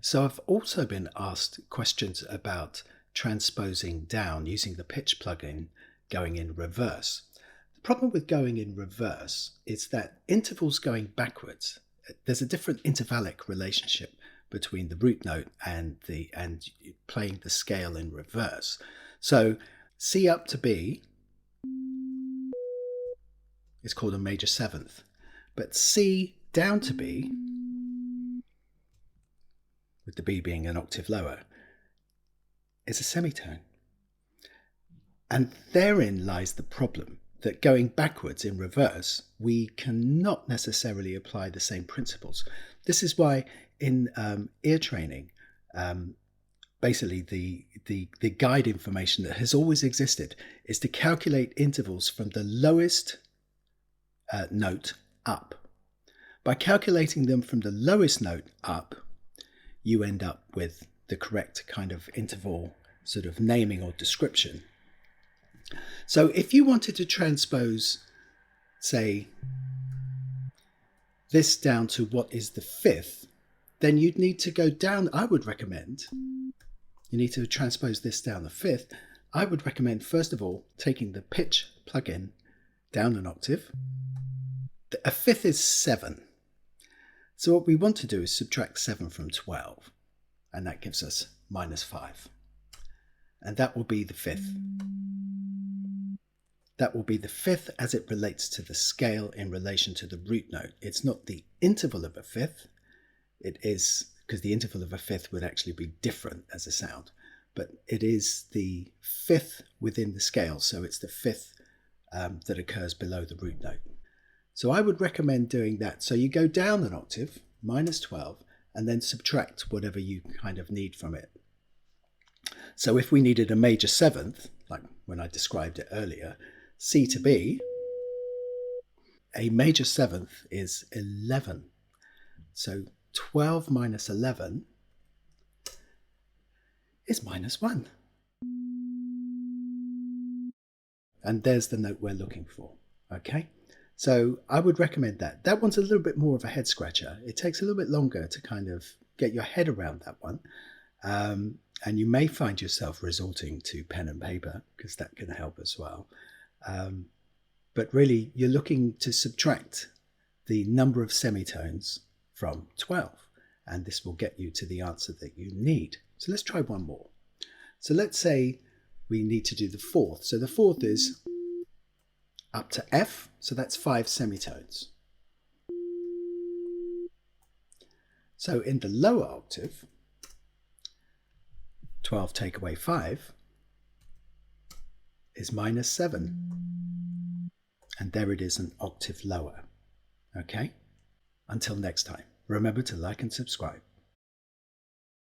So I've also been asked questions about transposing down using the pitch plugin going in reverse. The problem with going in reverse is that intervals going backwards, there's a different intervallic relationship between the root note and playing the scale in reverse. So C up to B is called a major seventh, but C down to B, with the B being an octave lower, is a semitone. And therein lies the problem, that going backwards in reverse, we cannot necessarily apply the same principles. This is why in ear training, basically the guide information that has always existed is to calculate intervals from the lowest note up. By calculating them from the lowest note up, you end up with the correct kind of interval sort of naming or description. So if you wanted to transpose, say, this down to what is the fifth, then you'd need to go down. I would recommend you need to transpose this down the fifth. I would recommend, first of all, taking the pitch plugin down an octave. A fifth is 7. So what we want to do is subtract 7 from 12, and that gives us -5. And that will be the fifth. That will be the fifth as it relates to the scale in relation to the root note. It's not the interval of a fifth. It is, because the interval of a fifth would actually be different as a sound, but it is the fifth within the scale. So it's the fifth that occurs below the root note. So I would recommend doing that. So you go down an octave, -12, and then subtract whatever you kind of need from it. So if we needed a major seventh, like when I described it earlier, C to B, a major seventh is 11. So 12 minus 11 is -1. And there's the note we're looking for, okay? So I would recommend that. That one's a little bit more of a head scratcher. It takes a little bit longer to kind of get your head around that one. And you may find yourself resorting to pen and paper because that can help as well. But really, you're looking to subtract the number of semitones from 12, and this will get you to the answer that you need. So let's try one more. So let's say we need to do the fourth. So the fourth is up to F, so that's 5 semitones. So in the lower octave, 12 take away 5 is -7. And there it is, an octave lower. Okay? Until next time, remember to like and subscribe.